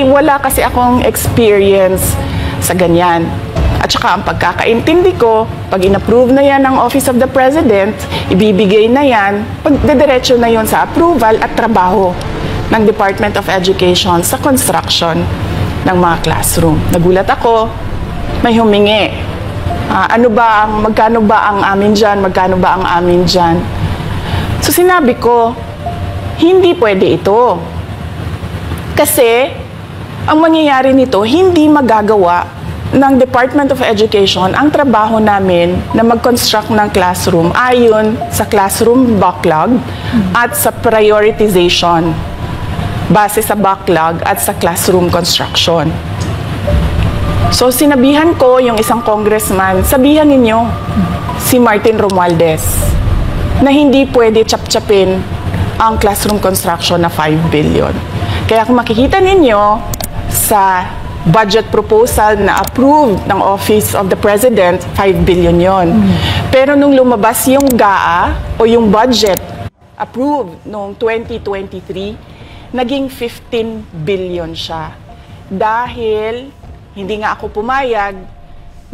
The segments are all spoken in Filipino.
wala kasi akong experience sa ganyan. At saka ang pagkakaintindi ko, pag in-approve na yan ng Office of the President, ibibigay na yan, pagdediretso na yon sa approval at trabaho ng Department of Education sa construction ng mga classroom. Nagulat ako, may humingi. Magkano ba ang amin dyan? Magkano ba ang amin dyan? So sinabi ko, hindi pwede ito. Kasi, ang mangyayari nito, hindi magagawa ng Department of Education ang trabaho namin na mag-construct ng classroom ayon sa classroom backlog at sa prioritization base sa backlog at sa classroom construction. So, sinabihan ko yung isang congressman, sabihan ninyo si Martin Romualdez na hindi pwede chap-chapin ang classroom construction na 5 billion. Kaya kung makikita ninyo sa budget proposal na approved ng Office of the President, 5 billion yon. Pero nung lumabas yung GAA o yung budget approved noong 2023, naging 15 billion siya. Dahil hindi nga ako pumayag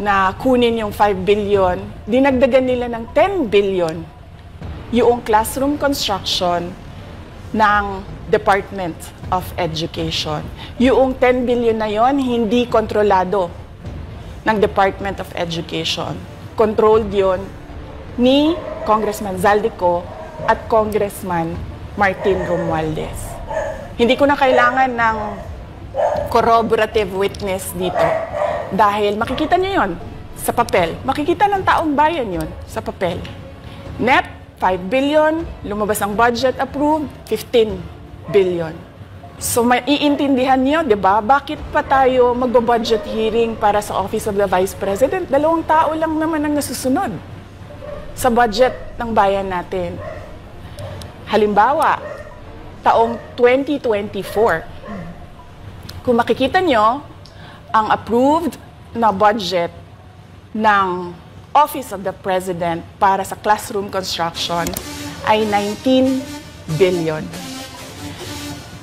na kunin yung 5 billion, dinagdagan nila ng 10 billion yung classroom construction ng Department of Education. Yung 10 billion na yon hindi kontrolado ng Department of Education. Controlled yon ni Congressman Zaldico at Congressman Martin Romualdez. Hindi ko na kailangan ng corroborative witness dito dahil makikita nyo yon sa papel. Makikita ng taong bayan yon sa papel. NEP, 5 billion, lumabas ang budget approved, 15 billion. So maiintindihan niyo, 'di ba? Bakit pa tayo magbo-budget hearing para sa Office of the Vice President? 2 tao lang naman ang nasusunod sa budget ng bayan natin. Halimbawa, taong 2024. Kung makikita niyo, ang approved na budget ng Office of the President para sa classroom construction ay 19 billion.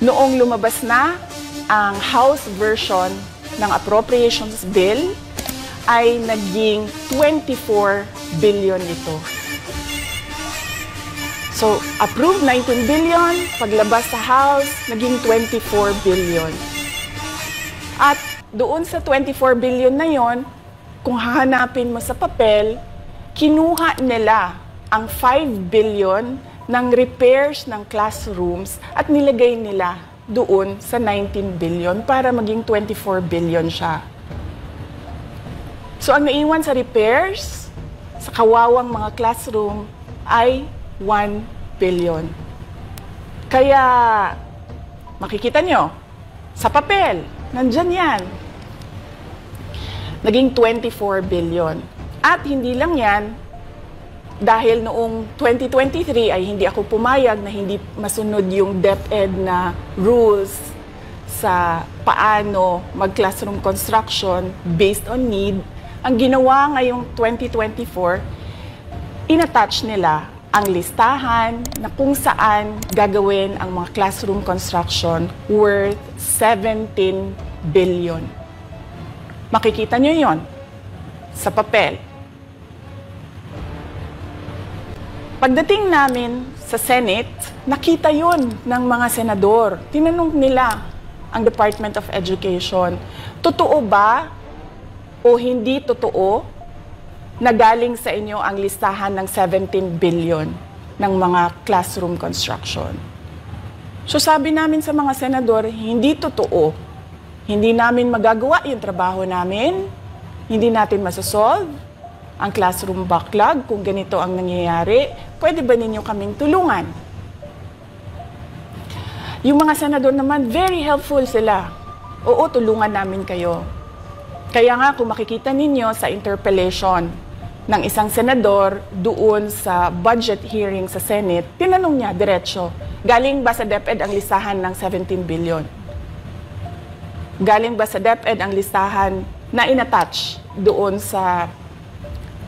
Noong lumabas na ang House version ng Appropriations Bill, ay naging 24 billion ito. So, approved 19 billion, paglabas sa House, naging 24 billion. At doon sa 24 billion na yon, kung hahanapin mo sa papel, kinuha nila ang 5 billion ng repairs ng classrooms at nilagay nila doon sa 19 billion para maging 24 billion siya. So ang naiwan sa repairs, sa kawawang mga classroom, ay 1 billion. Kaya, makikita nyo, sa papel, nandyan yan. Naging 24 billion. At hindi lang yan, dahil noong 2023 ay hindi ako pumayag na hindi masunod yung DepEd na rules sa paano mag-classroom construction based on need, ang ginawa ngayong 2024, inattach nila ang listahan na kung saan gagawin ang mga classroom construction worth 17 billion. Makikita nyo yon sa papel. Pagdating namin sa Senate, nakita yon ng mga senador. Tinanong nila ang Department of Education, totoo ba o hindi totoo na galing sa inyo ang listahan ng 17 billion ng mga classroom construction? So sabi namin sa mga senador, hindi totoo. Hindi namin magagawa yung trabaho namin, hindi natin masasolve ang classroom backlog kung ganito ang nangyayari. Pwede ba ninyo kaming tulungan? Yung mga senador naman, very helpful sila. Oo, tulungan namin kayo. Kaya nga, kung makikita ninyo sa interpellation ng isang senador doon sa budget hearing sa Senate, tinanong niya, diretso, galing ba sa DepEd ang listahan ng 17 billion? Galing ba sa DepEd ang listahan na inattach doon sa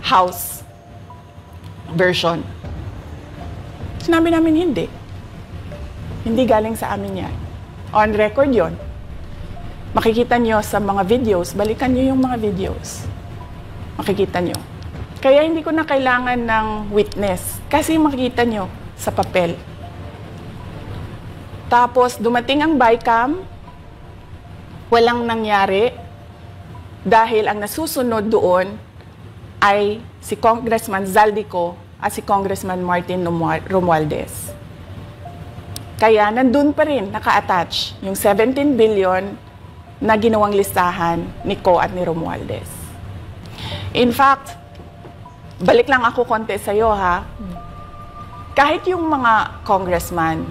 House version? Sinabi namin hindi. Hindi galing sa amin yan. On record yon. Makikita nyo sa mga videos, balikan nyo yung mga videos. Makikita nyo. Kaya hindi ko na kailangan ng witness kasi makikita nyo sa papel. Tapos dumating ang BICAM, walang nangyari dahil ang nasusunod doon ay si Congressman Zaldico at si Congressman Martin Romualdez. Kaya nandun pa rin naka-attach yung 17 billion na ginawang listahan ni Co at ni Romualdez. In fact, balik lang ako konti sa'yo ha. Kahit yung mga congressman,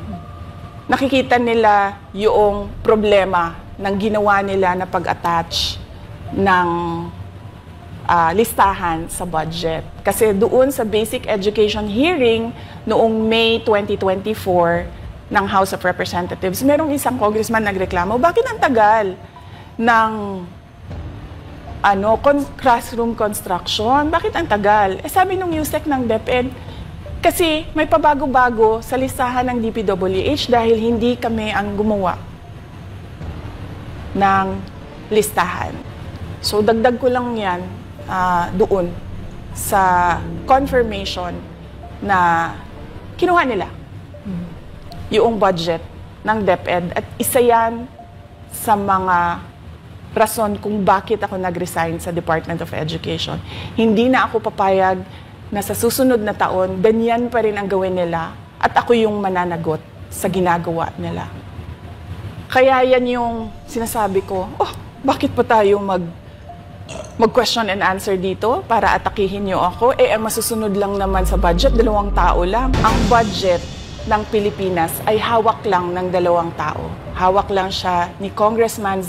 nakikita nila yung problema ng ginawa nila na pag-attach ng listahan sa budget. Kasi doon sa basic education hearing noong May 2024 ng House of Representatives, merong isang congressman nagreklamo, bakit ang tagal ng classroom construction? Bakit ang tagal? Eh sabi nung USEC ng DepEd, kasi may pabago-bago sa listahan ng DPWH dahil hindi kami ang gumawa ng listahan. So dagdag ko lang yan doon sa confirmation na kinuha nila yung budget ng DepEd at isa yan sa mga rason kung bakit ako nag-resign sa Department of Education. Hindi na ako papayag na sa susunod na taon, ganyan pa rin ang gawin nila at ako yung mananagot sa ginagawa nila. Kaya yan yung sinasabi ko, bakit pa tayo mag-question and answer dito para atakihin nyo ako? Eh, ang masusunod lang naman sa budget, 2 tao lang. Ang budget ng Pilipinas ay hawak lang ng 2 tao. Hawak lang siya ni Congressman